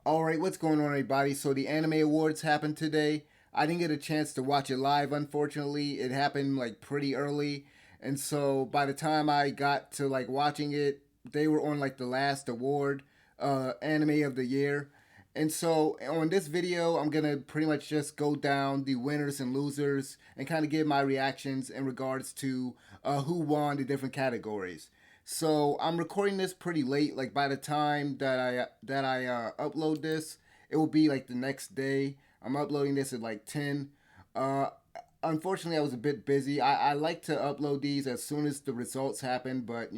Alright, what's going on, everybody? So, the Anime Awards happened today. I didn't get a chance to watch it live, unfortunately. It happened like pretty early. And so, by the time I got to like watching it, they were on like the last award, Anime of the Year. And so, on this video, I'm gonna pretty much just go down the winners and losers and kind of give my reactions in regards to who won the different categories. So I'm recording this pretty late. Like by the time that I upload this, it will be like the next day. I'm uploading this at like 10. Uh, Unfortunately, I was a bit busy. I like to upload these as soon as the results happen, but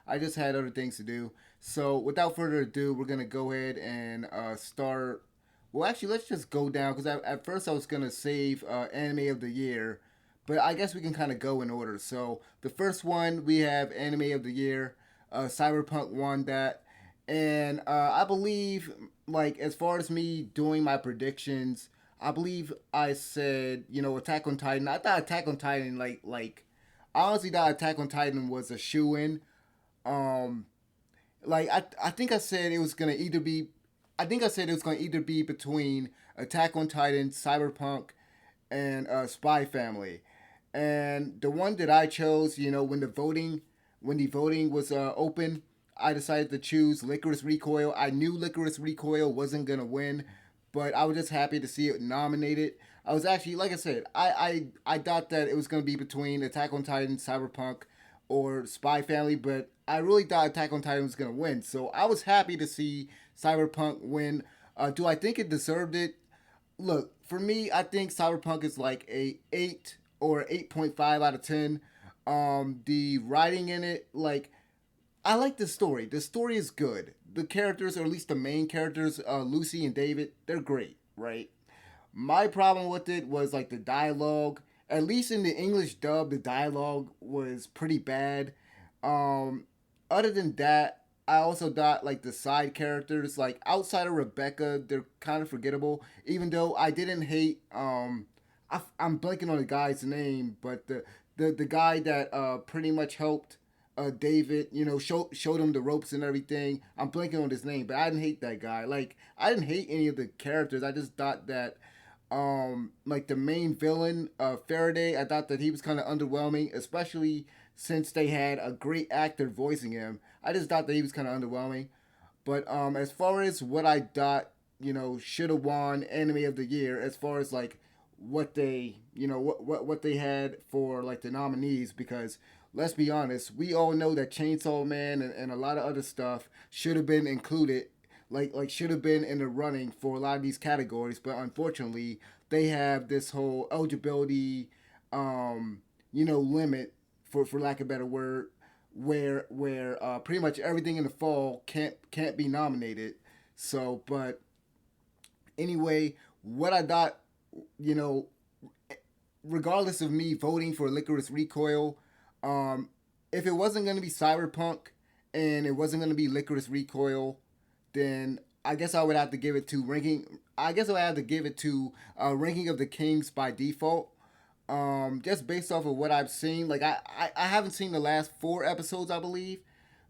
I just had other things to do. So without further ado, we're gonna go ahead and start. Well, actually, let's just go down because at first I was gonna save Anime of the Year, but I guess we can kind of go in order. So the first one we have Anime of the Year. Cyberpunk won that, and I believe, like as far as me doing my predictions, I believe I said Attack on Titan. I thought Attack on Titan I honestly thought Attack on Titan was a shoe in. Um, I think I said it was gonna either be. I think I said it was gonna either be between Attack on Titan, Cyberpunk, and Spy Family. And the one that I chose, when the voting was open, I decided to choose Licorice Recoil. I knew Licorice Recoil wasn't gonna win, but I was just happy to see it nominated. I was actually, like I said, I thought that it was gonna be between Attack on Titan, Cyberpunk, or Spy Family, but I really thought Attack on Titan was gonna win. So I was happy to see Cyberpunk win. Do I think it deserved it? Look, for me, I think Cyberpunk is like a 8 or 8.5 out of 10. The writing in it, like I like the story. The story is good. The characters, or at least the main characters, Lucy and David, they're great, right? My problem with it was like the dialogue. At least in the English dub, the dialogue was pretty bad. Um, Other than that, I also thought like the side characters, like outside of Rebecca, they're kind of forgettable. Even though I didn't hate, I'm blanking on the guy's name, but the guy that pretty much helped David, showed him the ropes and everything. I'm blanking on his name, but I didn't hate that guy. Like I didn't hate any of the characters. I just thought that like the main villain, Faraday, I thought that he was kind of underwhelming, especially since they had a great actor voicing him. I just thought that he was kind of underwhelming. But as far as what I thought, should have won Anime of the Year, as far as like what they, what they had for like the nominees, because let's be honest, we all know that Chainsaw Man and a lot of other stuff should have been included, like should have been in the running for a lot of these categories, but unfortunately they have this whole eligibility, limit, for lack of a better word, where pretty much everything in the fall can't be nominated. So, but anyway, what I thought, you know, regardless of me voting for Licorice Recoil, um, if it wasn't going to be Cyberpunk and it wasn't going to be Licorice Recoil, then I guess I would have to give it to ranking. I guess I would have to give it to Ranking of the Kings by default. Just based off of what I've seen, like I haven't seen the last 4 episodes, I believe,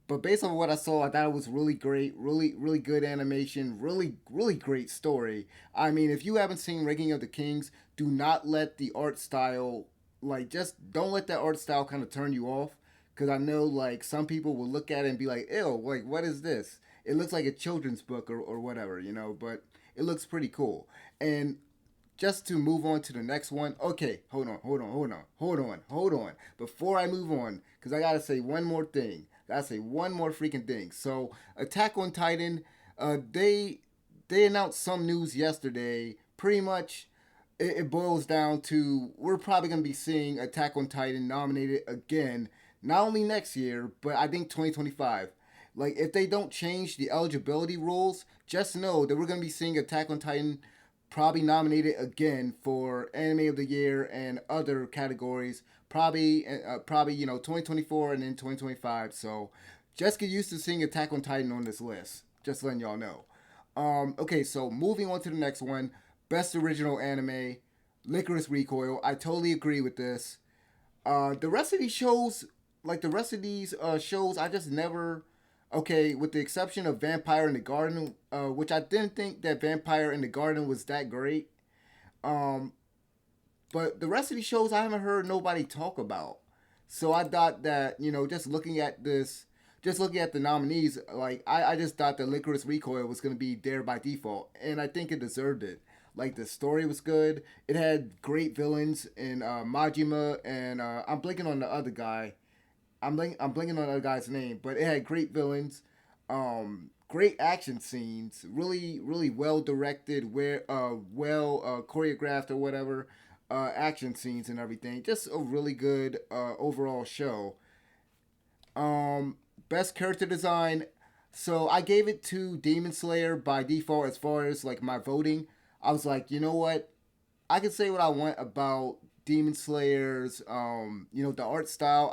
but based on what I saw, I thought it was really great, really good animation, really great story. I mean, if you haven't seen Ranking of the Kings, do not let the art style, like, just don't let that art style kind of turn you off. Because I know, like, some people will look at it and be like, ew, like, what is this? It looks like a children's book or whatever, but it looks pretty cool. And just to move on to the next one. Okay, hold on. Before I move on, because I gotta say one more thing. Gotta say one more freaking thing. So, Attack on Titan, they announced some news yesterday. Pretty much, it boils down to we're probably gonna be seeing Attack on Titan nominated again, not only next year, but I think 2025. Like, if they don't change the eligibility rules, just know that we're gonna be seeing Attack on Titan probably nominated again for Anime of the Year and other categories. Probably 2024 and then 2025. So just get used to seeing Attack on Titan on this list. Just letting y'all know. Okay, so moving on to the next one, Best Original Anime, Licorice Recoil. I totally agree with this. The rest of these shows, I just never. Okay, with the exception of Vampire in the Garden, which I didn't think that Vampire in the Garden was that great. Um, but the rest of these shows I haven't heard nobody talk about. So I thought that, just looking at this, just looking at the nominees, like I just thought that Licorice Recoil was gonna be there by default, and I think it deserved it. Like the story was good. It had great villains in Majima and I'm blinking on the other guy. I'm blinking on the other guy's name, but it had great villains, great action scenes, really well directed, where well choreographed or whatever, action scenes and everything. Just a really good overall show. Um, Best character design. So I gave it to Demon Slayer by default as far as like my voting. I was like, you know what? I can say what I want about Demon Slayer's, the art style.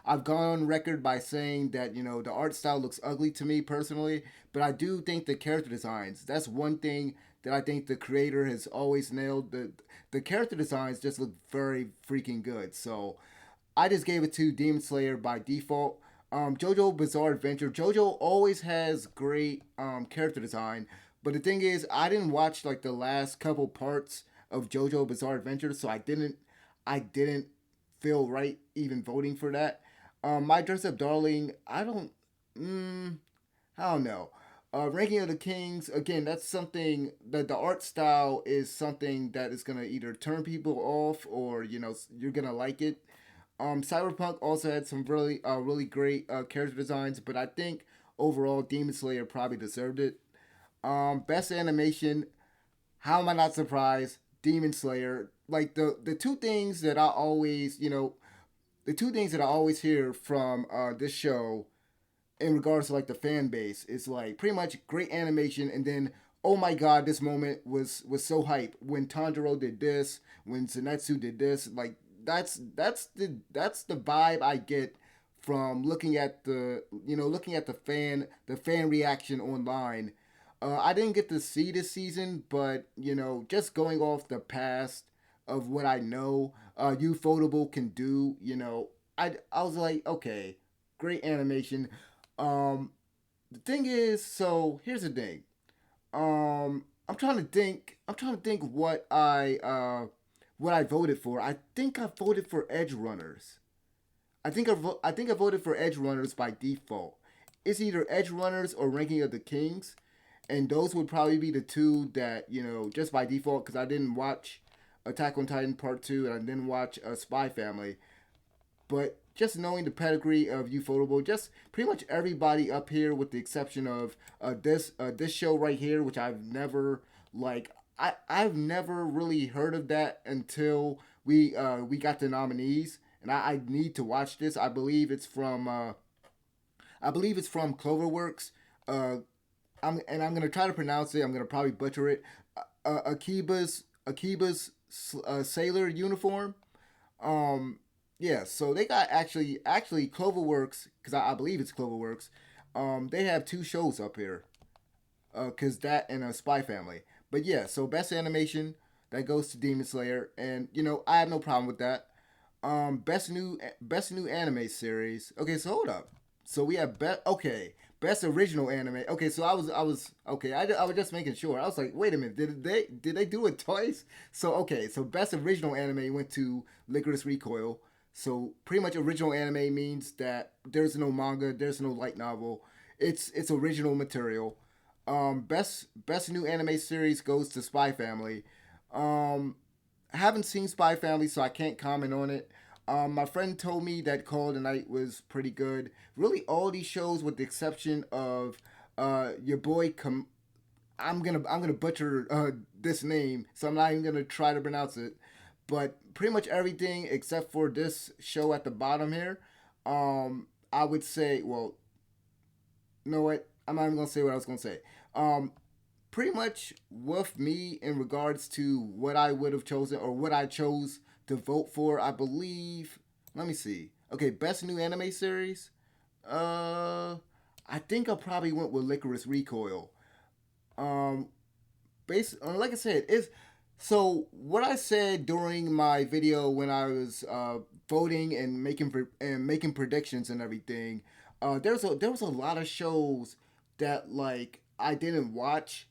I've gone on record by saying that the art style looks ugly to me personally, but I do think the character designs. That's one thing that I think the creator has always nailed. The character designs just look very freaking good. So I just gave it to Demon Slayer by default. JoJo Bizarre Adventure. JoJo always has great character design, but the thing is, I didn't watch like the last couple parts of JoJo Bizarre Adventure, so I didn't feel right even voting for that. My Dress Up Darling. Mm, I don't know. Ranking of the Kings, again, that's something that the art style is something that is gonna either turn people off or you're gonna like it. Cyberpunk also had some really great character designs, but I think overall Demon Slayer probably deserved it. Best animation. How am I not surprised? Demon Slayer. Like the two things that I always the two things that I always hear from this show in regards to like the fan base is like pretty much great animation, and then oh my god, this moment was so hype when Tanjiro did this, when Zenitsu did this. Like that's the vibe I get from looking at the fan reaction online. I didn't get to see this season, but just going off the past of what I know, Ufotable can do. I was like, okay, great animation. Um, the thing is, so here's the thing. I'm trying to think. I'm trying to think what I voted for. I think I voted for Edge Runners. I think I voted for Edge Runners by default. It's either Edge Runners or Ranking of the Kings, and those would probably be the two that just by default because I didn't watch Attack on Titan Part Two and I didn't watch Spy Family. But just knowing the pedigree of Ufotable, just pretty much everybody up here, with the exception of this show right here, which I've never like. I've never really heard of that until we got the nominees, and I need to watch this. I believe it's from Cloverworks. Uh, I'm gonna try to pronounce it. I'm gonna probably butcher it. Akiba's sailor uniform. Um, yeah, so they got actually Cloverworks because I believe it's Cloverworks. They have two shows up here. Cause that and a Spy Family. But yeah, so best animation that goes to Demon Slayer, and I have no problem with that. Best new anime series. Okay, so hold up. So we have best original anime. Okay, so I was okay. I was just making sure. I was like, wait a minute, did they do it twice? So okay, so best original anime went to Licorice Recoil. So pretty much original anime means that there's no manga, there's no light novel. It's original material. Best new anime series goes to Spy Family. I haven't seen Spy Family, so I can't comment on it. My friend told me that Call of the Night was pretty good. Really, all these shows, with the exception of your boy. I'm gonna butcher this name, so I'm not even gonna try to pronounce it. But pretty much everything except for this show at the bottom here, I would say. Well, you know what? I'm not even gonna say what I was gonna say. Um, Pretty much with me in regards to what I would have chosen or what I chose to vote for. I believe. Let me see. Okay, best new anime series. Uh, I think I probably went with Licorice Recoil. Um, like I said, is so what I said during my video when I was voting and making predictions and everything. there was a lot of shows that like I didn't watch.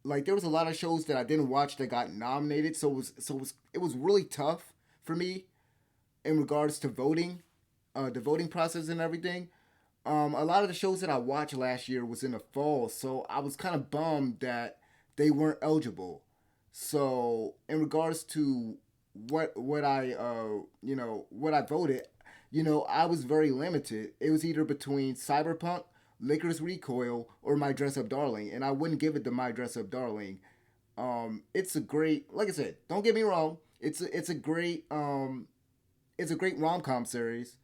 Like there was a lot of shows that I didn't watch that got nominated. It was really tough for me in regards to voting, the voting process and everything. A lot of the shows that I watched last year was in the fall, so I was kind of bummed that they weren't eligible. So in regards to what I what I voted, I was very limited. It was either between Cyberpunk, Licorice Recoil, or My Dress Up Darling, and I wouldn't give it to My Dress Up Darling. It's a great, like I said, don't get me wrong. It's a great rom com series.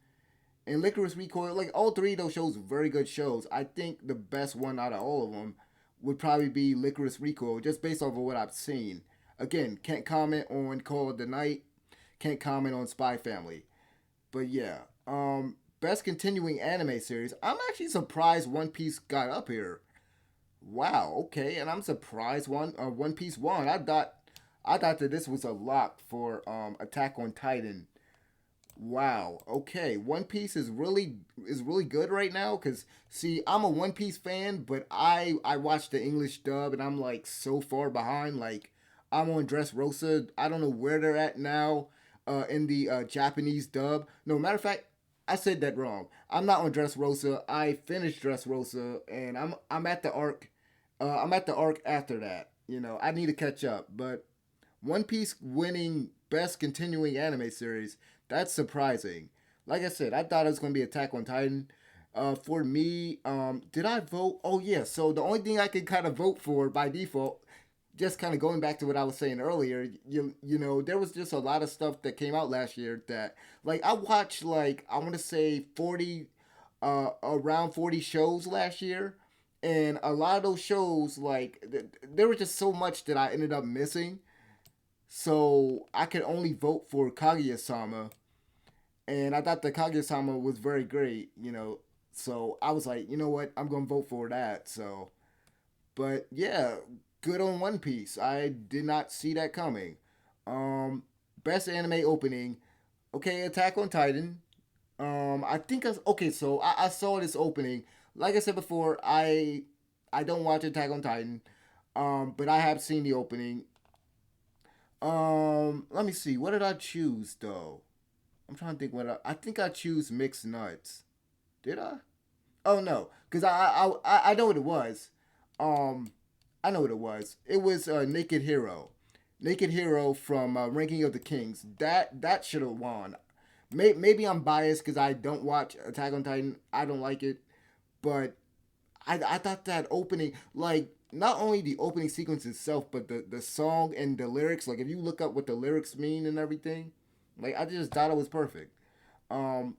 And Licorice Recoil, like all three of those shows, are very good shows. I think the best one out of all of them would probably be Licorice Recoil, just based off of what I've seen. Again, can't comment on Call of the Night, can't comment on Spy Family. But yeah, best continuing anime series. I'm actually surprised One Piece got up here. Wow, okay, and I'm surprised One Piece won. I thought that this was a lock for Attack on Titan. Wow. Okay. One Piece is really good right now cuz see, I'm a One Piece fan, but I watched the English dub and I'm like so far behind like I'm on Dressrosa. I don't know where they're at now in the Japanese dub. No, matter of fact, I said that wrong. I'm not on Dressrosa. I finished Dressrosa and I'm at the arc I'm at the arc after that. I need to catch up, but one Piece winning best continuing anime series. That's surprising. Like I said, I thought it was going to be Attack on Titan. For me, did I vote? Oh yeah. So the only thing I could kind of vote for by default, just kind of going back to what I was saying earlier, there was just a lot of stuff that came out last year that like I watched like I want to say 40, around 40 shows last year, and a lot of those shows like there was just so much that I ended up missing, so I could only vote for Kaguya-sama, and I thought the Kaguya-sama was very great. So I was like, you know what, I'm gonna vote for that. So, but yeah, good on One Piece. I did not see that coming. Um, best anime opening. Okay, Attack on Titan. I think okay. So I saw this opening. Like I said before, I don't watch Attack on Titan. But I have seen the opening. Let me see. What did I choose though? I'm trying to think I think I choose mixed nuts. Did I? Oh no, because I know what it was. Um, I know what it was. It was Naked Hero, Naked Hero from Ranking of the Kings. That should have won. Maybe I'm biased because I don't watch Attack on Titan. I don't like it, but I thought that opening, like not only the opening sequence itself, but the song and the lyrics. Like if you look up what the lyrics mean and everything, like I just thought it was perfect. Um,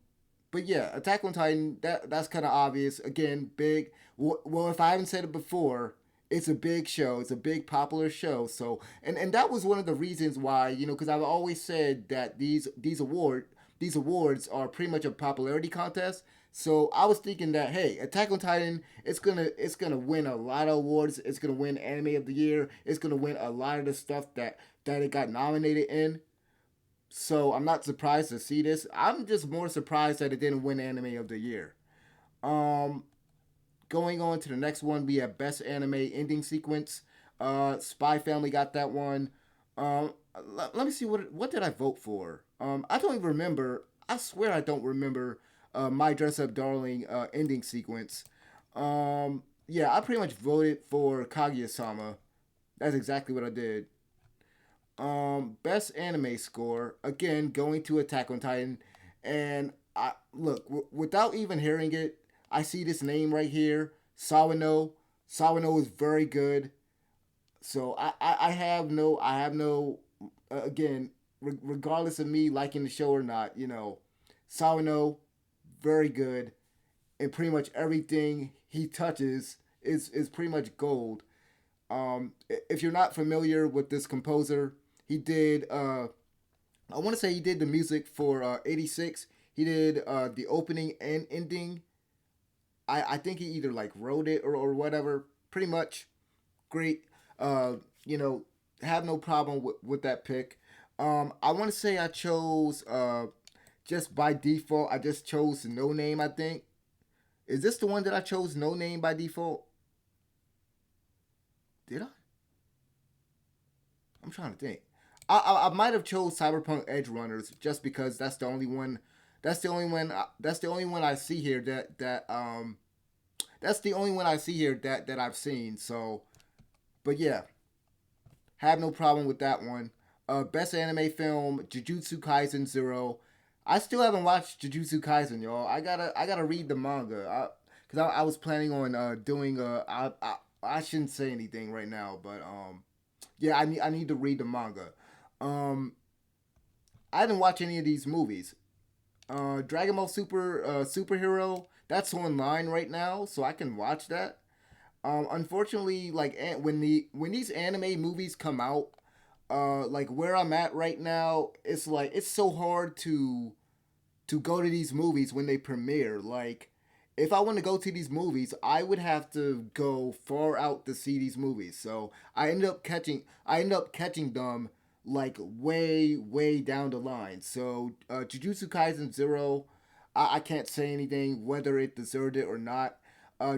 but yeah, Attack on Titan. That's kind of obvious. Again, big. Well, if I haven't said it before, it's a big show. It's a big popular show. So, and that was one of the reasons why because I've always said that these awards are pretty much a popularity contest. So I was thinking that hey, Attack on Titan, it's gonna win a lot of awards. It's gonna win Anime of the Year. It's gonna win a lot of the stuff that it got nominated in. So I'm not surprised to see this. I'm just more surprised that it didn't win Anime of the Year. Um, Going on to the next one, we have Best Anime Ending Sequence. Spy Family got that one. Let me see what did I vote for. I don't even remember. I swear I don't remember My Dress Up Darling ending sequence. Yeah, I pretty much voted for Kaguya-sama. That's exactly what I did. Best anime score again going to Attack on Titan, and I look without even hearing it, I see this name right here, Sawano. Sawano is very good. So I have no again regardless of me liking the show or not, Sawano very good, and pretty much everything he touches is pretty much gold. If you're not familiar with this composer, he did. I want to say he did the music for 86. He did the opening and ending. I think he either like wrote it or whatever. Pretty much great. Uh, you know, have no problem with that pick. I want to say I chose just by default. I just chose No Name. I think. Is this the one that I chose no name by default? Did I? I'm trying to think. I might have chose Cyberpunk Edge Runners just because that's the only one. That's the only one. That's the only one I see here that's the only one I see here that I've seen. So, but yeah, have no problem with that one. Best anime film: Jujutsu Kaisen Zero. I still haven't watched Jujutsu Kaisen, y'all. I gotta read the manga. Cause I was planning on doing I shouldn't say anything right now, but yeah, I need to read the manga. Um, I didn't watch any of these movies. Dragon Ball Super superhero that's online right now, so I can watch that. Unfortunately, like when these anime movies come out, like where I'm at right now, it's like it's so hard to go to these movies when they premiere. Like, if I want to go to these movies, I would have to go far out to see these movies. So I end up catching them like way down the line. So Jujutsu Kaisen Zero, I can't say anything whether it deserved it or not.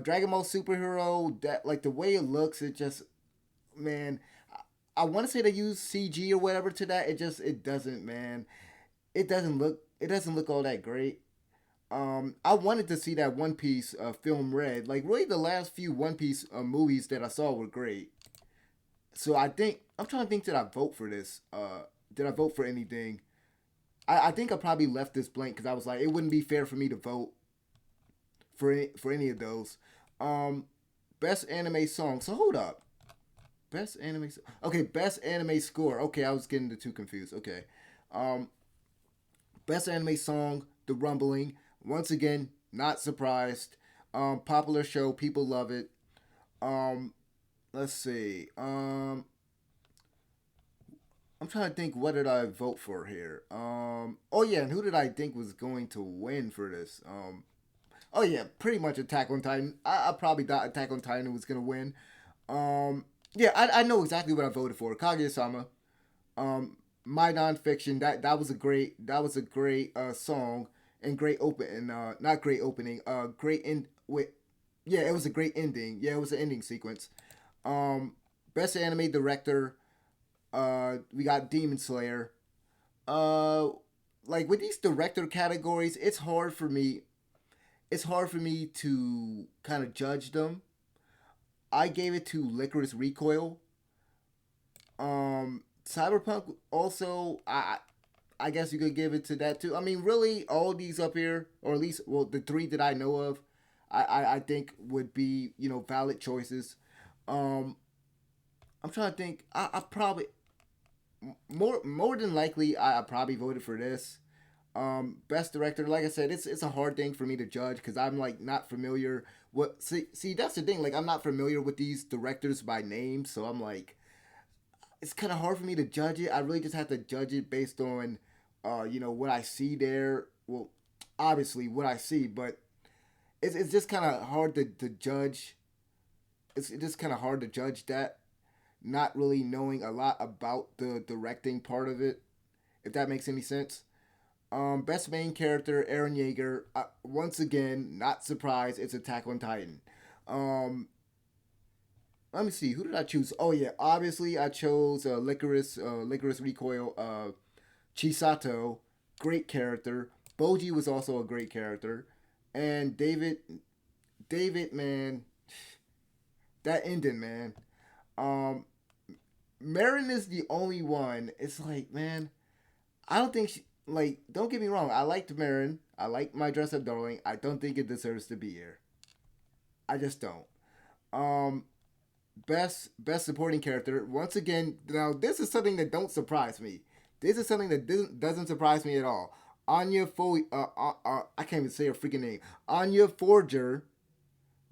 Dragon Ball Superhero, that like the way it looks, it just man, I want to say they use CG or whatever to that. It doesn't, man. It doesn't look all that great. I wanted to see that One Piece film Red. Like really, the last few One Piece movies that I saw were great. So I think I'm trying to think. Did I vote for this? Did I vote for anything? I think I probably left this blank because I was like, it wouldn't be fair for me to vote for any of those. Um, best anime song. So hold up. Best anime. Okay, best anime score. Okay, I was getting the two confused. Okay. Um, best anime song. The Rumbling. Once again, not surprised. Popular show. People love it. Um, let's see. I'm trying to think. What did I vote for here? Oh yeah, and who did I think was going to win for this? Oh yeah, pretty much Attack on Titan. I probably thought Attack on Titan was gonna win. Yeah, I know exactly what I voted for. Kaguya-sama. My nonfiction. That was a great song and great open and not great opening. Great end with. Yeah, it was a great ending. Yeah, it was an ending sequence. Um, best anime director. We got Demon Slayer. Uh, like with these director categories, it's hard for me to kind of judge them. I gave it to Licorice Recoil. Cyberpunk also, I guess you could give it to that too. I mean, really, all these up here, or at least well, the three that I know of, I think would be valid choices. Um, I'm trying to think. I probably more than likely I probably voted for this. Best director, like I said, it's a hard thing for me to judge because I'm like not familiar. What see that's the thing. Like I'm not familiar with these directors by name, so I'm like it's kind of hard for me to judge it. I really just have to judge it based on, what I see there. Well, obviously what I see, but it's just kind of hard to judge. It's just kind of hard to judge that, not really knowing a lot about the directing part of it, if that makes any sense. Best main character, Aaron Yeager. Once again, not surprised. It's Attack on Titan. Um, Let me see. Who did I choose? Oh yeah, obviously I chose Licorice Recoil. Chisato, great character. Boji was also a great character, and David, man, that ending, man. Um, Marin is the only one. It's like, man, I don't think she, like. Don't get me wrong. I liked Marin. I like my dress up darling. I don't think it deserves to be here. I just don't. Um, best supporting character. Once again, now this is something that don't surprise me. This is something that doesn't surprise me at all. I can't even say her freaking name. Anya Forger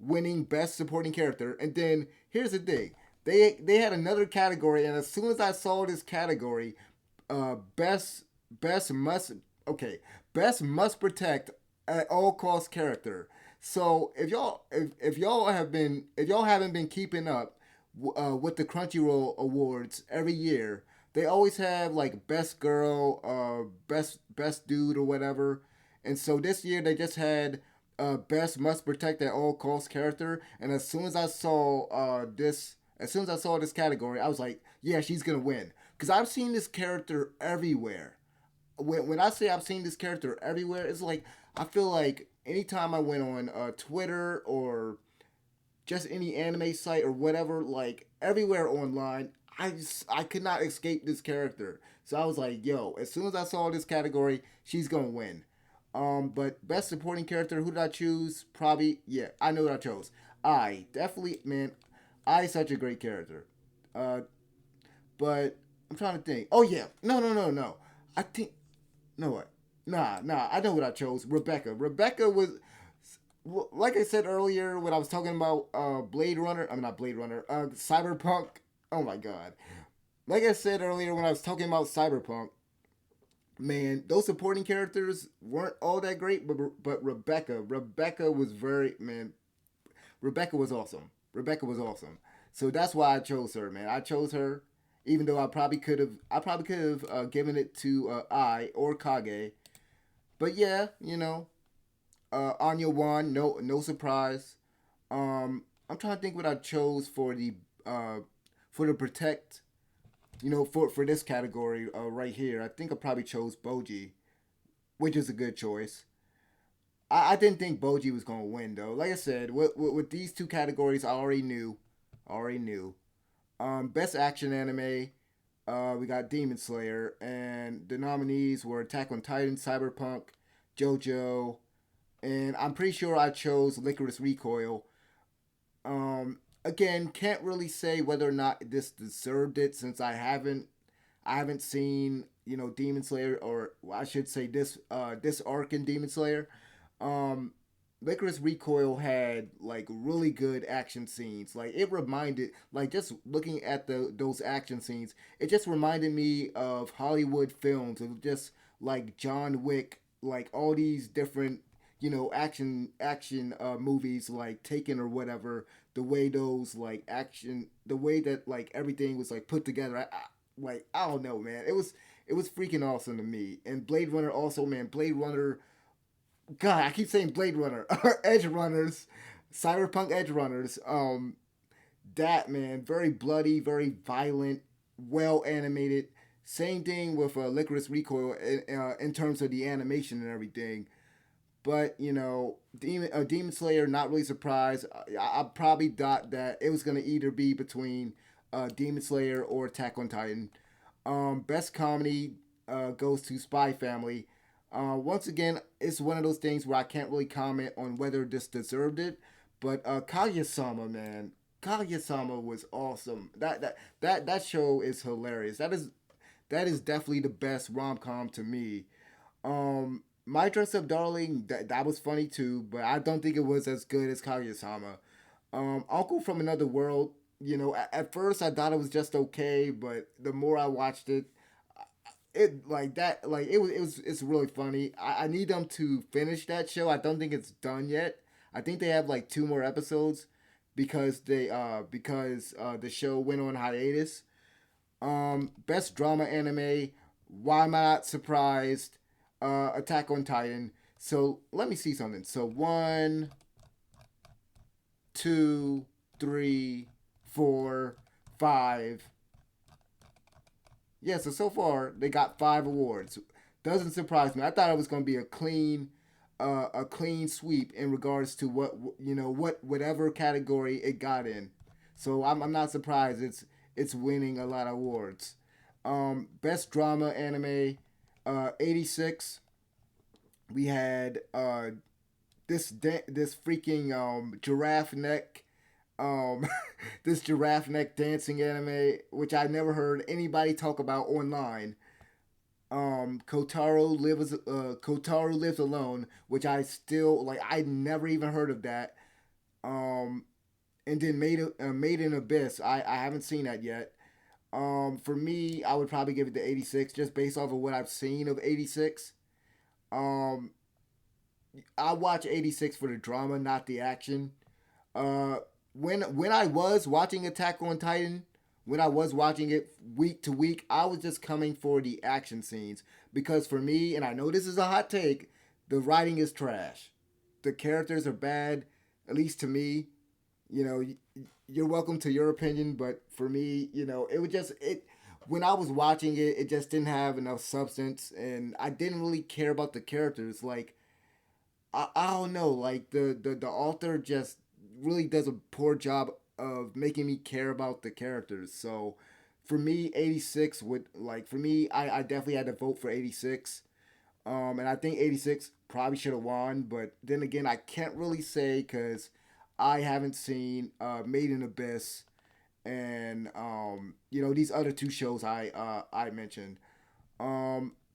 winning best supporting character, and then here's the thing. They had another category, and as soon as I saw this category, best best must okay best must protect at all cost character. So if y'all haven't been keeping up with the Crunchyroll Awards every year, they always have like best girl, best dude or whatever. And so this year they just had best must protect at all costs character. And as soon as I saw this category, I was like, yeah, she's gonna win because I've seen this character everywhere. When I say I've seen this character everywhere, it's like I feel like anytime I went on Twitter or just any anime site or whatever, like everywhere online, I could not escape this character. So I was like, yo, as soon as I saw this category, she's gonna win. But best supporting character, who did I choose? Probably, yeah, I know what I chose. I definitely, man, I such a great character. Uh, but I'm trying to think. Oh yeah, no. I think no what? Nah. I know what I chose. Rebecca. Rebecca was like I said earlier when I was talking about Blade Runner. I'm not Blade Runner. Cyberpunk. Oh my god. Like I said earlier when I was talking about Cyberpunk, man, those supporting characters weren't all that great, but Rebecca was very man. Rebecca was awesome. Rebecca was awesome. So that's why I chose her, man. I chose her, even though I probably could have given it to I or Kage. But yeah, Anya won. No surprise. I'm trying to think what I chose for the protect. For this category right here, I think I probably chose Boji, which is a good choice. I didn't think Boji was gonna win though. Like I said, with these two categories, I already knew. Already knew. Best action anime, we got Demon Slayer, and the nominees were Attack on Titan, Cyberpunk, JoJo, and I'm pretty sure I chose Licorice Recoil. Again, can't really say whether or not this deserved it since I haven't seen Demon Slayer, or well, I should say this arc in Demon Slayer. Um, Licorice Recoil had like really good action scenes. Like it reminded, like just looking at those action scenes, it just reminded me of Hollywood films of just like John Wick, like all these different action movies like Taken or whatever. The way those like action, the way that like everything was like put together. Like I don't know, man. It was freaking awesome to me. And Blade Runner also, man. Blade Runner, God, I keep saying Blade Runner, Edge Runners, Cyberpunk Edge Runners. That man, very bloody, very violent, well animated. Same thing with Licorice Recoil in terms of the animation and everything. But Demon Slayer, not really surprised. I probably thought that it was gonna either be between Demon Slayer or Attack on Titan. Best comedy goes to Spy Family. Once again, it's one of those things where I can't really comment on whether this deserved it, but Kaguya-sama, man, Kaguya-sama was awesome. That show is hilarious. That is definitely the best rom com to me. My Dress Up Darling, that was funny too, but I don't think it was as good as Kaguya-sama. Uncle from Another World, at first I thought it was just okay, but the more I watched it, it like that like it's really funny. I need them to finish that show. I don't think it's done yet. I think they have like two more episodes because the show went on hiatus. Best drama anime. Why am I not surprised? Attack on Titan. So let me see something. So one, two, three, four, five. Yeah, so far they got 5 awards. Doesn't surprise me. I thought it was going to be a clean sweep in regards to whatever category it got in. So I'm not surprised it's winning a lot of awards. Best drama anime, 86. We had this freaking giraffe neck this giraffe neck dancing anime, which I never heard anybody talk about online. Kotaro lives alone, which I still like. I never even heard of that. Um, and then made in abyss. I haven't seen that yet. For me, I would probably give it to 86 just based off of what I've seen of 86. Um, I watch 86 for the drama, not the action. Uh, when I was watching Attack on Titan, when I was watching it week to week, I was just coming for the action scenes because for me, and I know this is a hot take, the writing is trash. the characters are bad, at least to me. You know, you're welcome to your opinion, but for me, it would just it when I was watching it, it just didn't have enough substance, and I didn't really care about the characters. Like I don't know, like the author just really does a poor job of making me care about the characters. So for me, 86 would like for me, I definitely had to vote for 86. And I think 86 probably should have won, but then again, I can't really say because I haven't seen Made in Abyss and these other two shows I mentioned.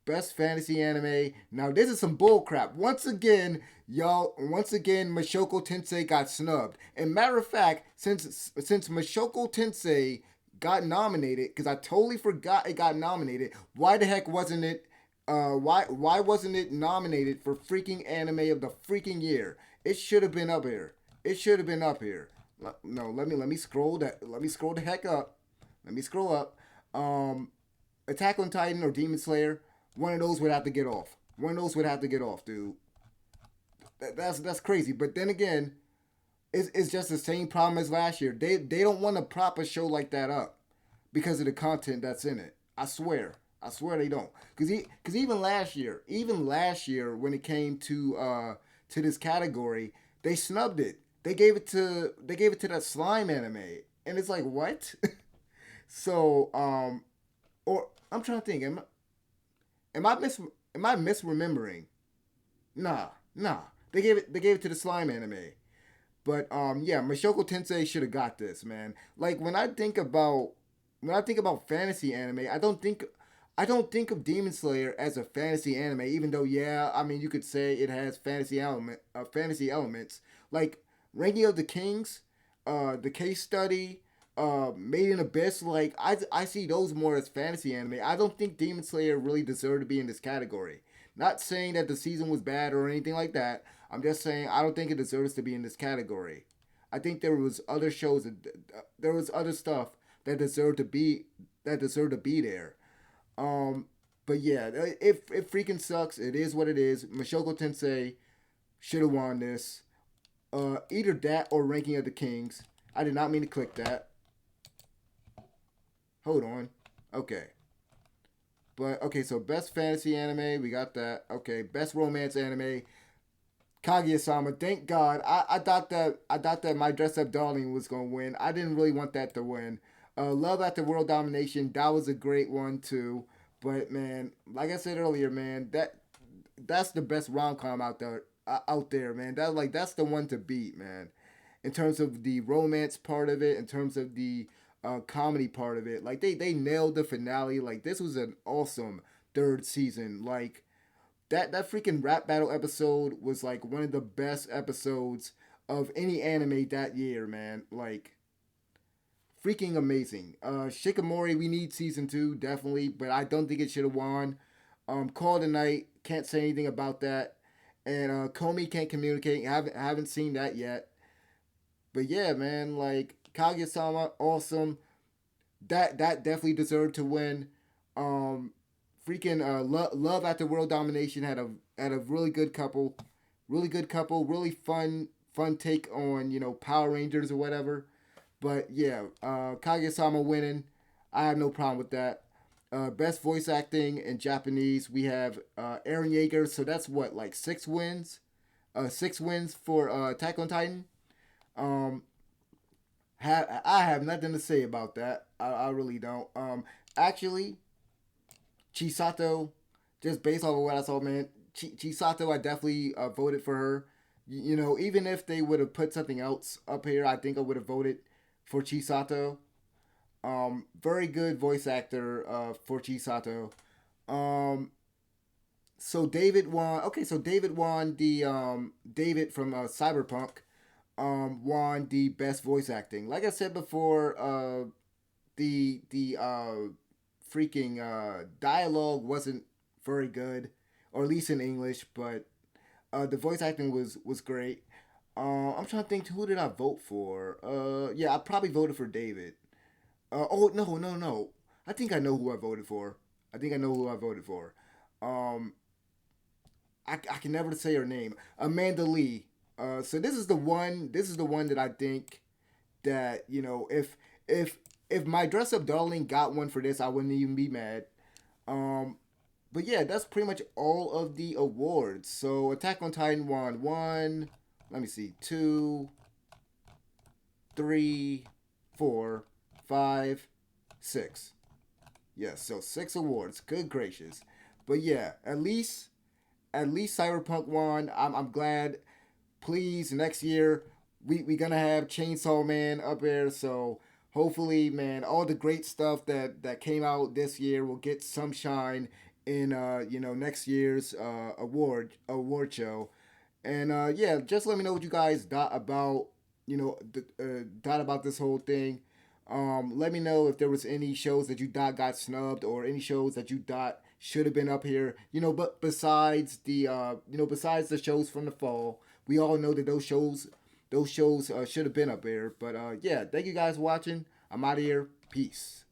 Best fantasy anime. Now this is some bull crap. Once again, y'all. Once again, Mashoko Tensei got snubbed. And matter of fact, since Mashoko Tensei got nominated, because I totally forgot it got nominated. Why the heck wasn't it? Why wasn't it nominated for freaking anime of the freaking year? It should have been up here. It should have been up here. No, let me scroll that. Let me scroll the heck up. Let me scroll up. Attack on Titan or Demon Slayer. One of those would have to get off. One of those would have to get off, dude. That's crazy. But then again, it's just the same problem as last year. They don't want to prop a show like that up because of the content that's in it. I swear they don't. Cause even last year when it came to this category, they snubbed it. They gave it to that slime anime, and it's like what? So or I'm trying to think. Am I mis am I misremembering? Nah, nah. They gave it to the slime anime. But yeah, Mashoko Tensei should have got this, man. Like when I think about fantasy anime, I don't think of Demon Slayer as a fantasy anime, even though yeah, I mean you could say it has fantasy elements. Like Ranking of the Kings, the case study, Made in Abyss, like I see those more as fantasy anime. I don't think Demon Slayer really deserved to be in this category. Not saying that the season was bad or anything like that. I'm just saying I don't think it deserves to be in this category. I think there was other shows, there was other stuff that deserved to be there. Um, but yeah, it freaking sucks. It is what it is. Mashoko Tensei should have won this. Either that or Ranking of the Kings. I did not mean to click that. Hold on. Okay. But okay, so best fantasy anime, we got that. Okay, best romance anime, Kaguya-sama. Thank God. I thought that my dress up darling was gonna win. I didn't really want that to win. Love After World Domination. That was a great one too. But man, like I said earlier, man, that's the best rom com out there. Out there, man. That's the one to beat, man. In terms of the romance part of it, in terms of the comedy part of it, like they nailed the finale. Like this was an awesome third season. Like that freaking rap battle episode was like one of the best episodes of any anime that year, man. Like freaking amazing. Shikamori, we need season two definitely, but I don't think it should have won. Call the Night, can't say anything about that, and Comey can't communicate. Haven't seen that yet, but yeah, man, like Kaguya-sama, awesome. That definitely deserved to win. Um, freaking Love After World Domination had a really good couple, really fun take on Power Rangers or whatever. But yeah, Kaguya-sama winning, I have no problem with that. Best voice acting in Japanese, we have Aaron Yeager. So that's what, like 6 wins, 6 wins for Attack on Titan. Um, I have nothing to say about that. I really don't. Actually, Chisato, just based off of what I saw, man, Chisato, I definitely voted for her. Even if they would have put something else up here, I think I would have voted for Chisato. Very good voice actor for Chisato. Um, so David won. Okay, so David won the David from Cyberpunk won the best voice acting. Like I said before, the freaking dialogue wasn't very good, or at least in English, but the voice acting was great. I'm trying to think, who did I vote for? Yeah, I probably voted for David. Oh no, no, no! I think I know who I voted for. I think I know who I voted for. Um, I can never say her name. Amanda Lee. So this is the one. This is the one that I think that if if my dress up darling got one for this, I wouldn't even be mad. Um, but yeah, that's pretty much all of the awards. So Attack on Titan won one. Let me see, two, three, four, five, six. Yes, so six awards. Good gracious. But yeah, at least Cyberpunk won. I'm glad. Please, next year we gonna have Chainsaw Man up there. So hopefully, man, all the great stuff that came out this year will get some shine in next year's award show. And yeah, just let me know what you guys thought about thought about this whole thing. Let me know if there was any shows that you thought got snubbed or any shows that you thought should have been up here. But besides besides the shows from the fall, we all know that those shows should have been up there. But yeah, thank you guys for watching. I'm out of here. Peace.